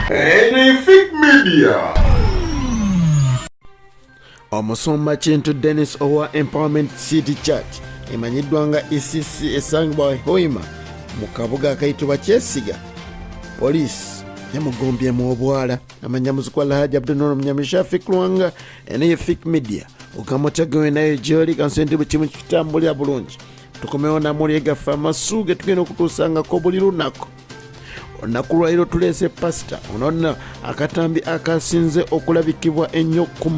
Fake media. Omusumba Kintu Dennis owa Empowerment City Church emanyiddwa nga ECC esangibwa Hoima mu kabuga akayitibwa Kyesiga. Police yamugombye mu obwala amanya muzikwa Alhaji Abdul Mnyamishafi Kulwanga ene fake media ukamotagwe naye joli kansendi bukimu kitambulya bulungi tukomewo namuli gafa masuge tugenda okutusanga ko buli lunako onakulwairo tulese pasta ononna akatambi akasinze okulabikibwa ennyo ku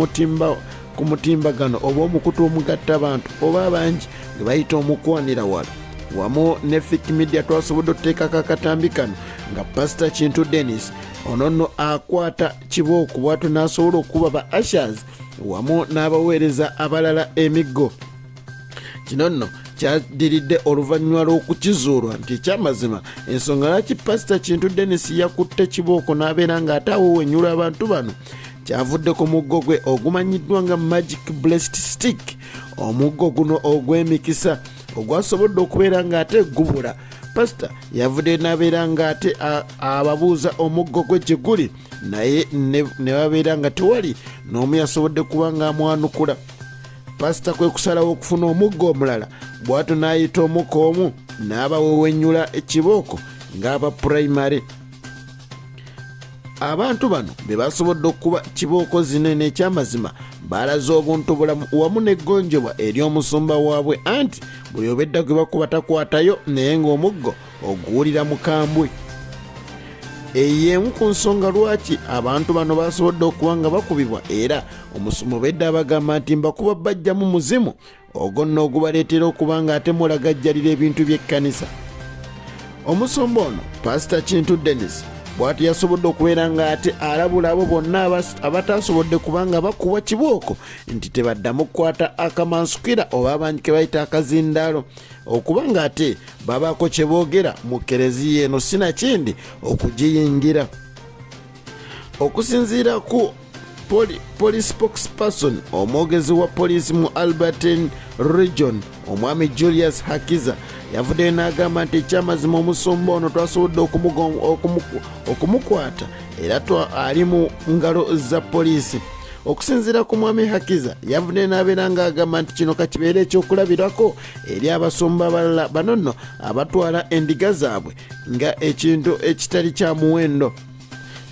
mutimbagano oba omukutu omugatta abantu oba abangi ne bayita omukwanira wala wamu ne fake media twasobodde okuteekako akatambi kano nga Pastor Kintu Dennis ononno akwata kibooko bwatu n'asobola okuba ba ushers wamu n'abaweereza abalala emigo. Kino nno kyadiridde oluvannyuma lw'okukizuulwa nti ekyamazima ensonga lwaki Pastor Kintu Dennis yakutte kibooko n'abeera ng'ate awewenyula abantu bano kyavudde ku muggo gwe ogumanyiddwa nga magic blessed stick. Omuggo guno ogw'emikisa ogwasobodde okubeera ng'ate gubula Pastor yavudde n'abeera ng'ate ababuuza omuggo gwe gye guli naye ne babeera nga tewali n'omu yasobodde kuba ng'amwanukula. Pastor kwe kusalawo okufuna omuggo omulala bw'ato n'ayita omuka omu n'abawewenyula ekibooko ng'aba primary. Abantu bano be basobodde okuba kibooko zinene ekyamazima baalaze obuntu bulamu wamu n'eggonjebwa eri omusumba waabwe anti buli obedda gwe bakuba takwatayo naye ng'omuggo oguwulira mukambwe. Ey'emu ku nsonga lwaki abantu bano basobodde okuba nga bakubibwa era omusomo bedda abagamba nti mbakuba bajjamu muzimu ogwo nno ogubaleetera okuba nga ate mulagajjalira ebintu by'ekkanisa. Omusumba ono Pastor Kintu Dennis bw'ati yasobodde okubeera ng'ate alabula abo bonna abatasobodde kubanga bakuwa kibooko nti tebaddamu kukwata akamansukira oba abangi ke bayita akazindaalo okuba ng'ate babaako kye boogera mu kereziya eno sinakindi okugiyingira. Okusinziira ku police spokesperson omwogezi wa poliisi mu Albertine region omwami Julius Hakiza yavuddeyo n'agamba nti ekyamazima omusumba ono twasobodde okumukwata era ali mu ngalo za poliisi. Okusinziira ku mwami Hakiza yavuddeyo n'abeera ng'agamba nti kino kakibeera ekyokulabirako eri abasumba abalala bano nno abatwala endiga zaabwe nga ekintu ekitali kya muwendo.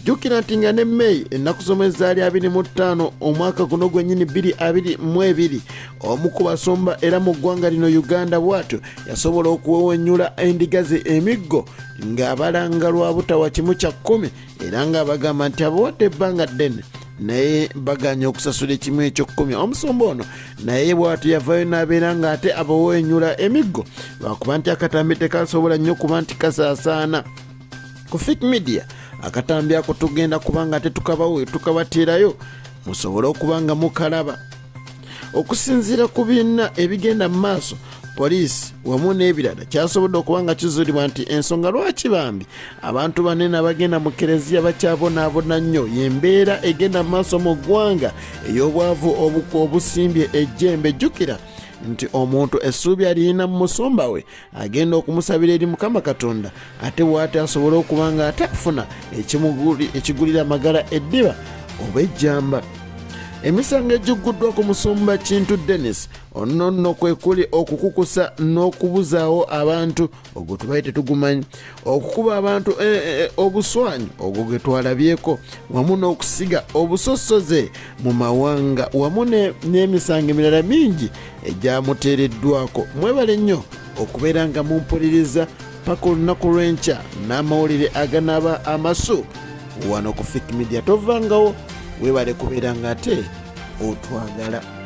Jjukira nti nga ne May ennaku z'omwezi 25 omwaka guno gwennyini 2022 omu ku basumba era mu ggwanga lino Uganda bw'atyo yasobola okuwewenyula endiga ze emigo ng'abalanga lwa butawa kimu kya 10 era ng'abagamba nti abawadde ebbanga ddene naye baganya okusasula ekimu ekyo 10. Omusumba ono naye bw'atyo yavaayo n'abeera ng'ate abawewenyula emigo lwakuba nti akatambi tekasobola nnyo kuba nti kasaasaana. Ku fake media akatambi ako tugenda kubanga ate tukabateerayo musobole okubanga mukalaba. Okusinziira ku biina ebigenda mu maaso poliisi wamu n'ebirala kyasobodde okubanga kizuulibwa nti ensonga lwaki bambi abantu banene abagenda mu kereziya bakyabonaabona nnyo y'embeera egenda mu maaso mu ggwanga ey'obwavu obusimbye ejjembe. Jjukira nti omuntu essuubi alina mu musumba we agenda okumusabira eri Mukama Katonda ate bw'ate asobole okuba nga ate afuna ekigulira amagala eddiba oba ejjamba. Emisango egigguddwa ku musumba Kintu Dennis ononno kwe kuli okukukusa n'okubuzaawo abantu ogwo tubaye tetugumanyi, okukuba abantu obuswanyu ogwo gwe twalabyeko, wamu n'okusiga obusosoze mu mawanga wamu n'emisango emirala mingi egyamuteereddwako. Mwebale nnyo okubeera nga mumpuliriza paka olunaku lw'enkya n'amawulire aganaaba amasu wano ku fake media. Tovangawo, weebale kubeera ng'ate otwagala.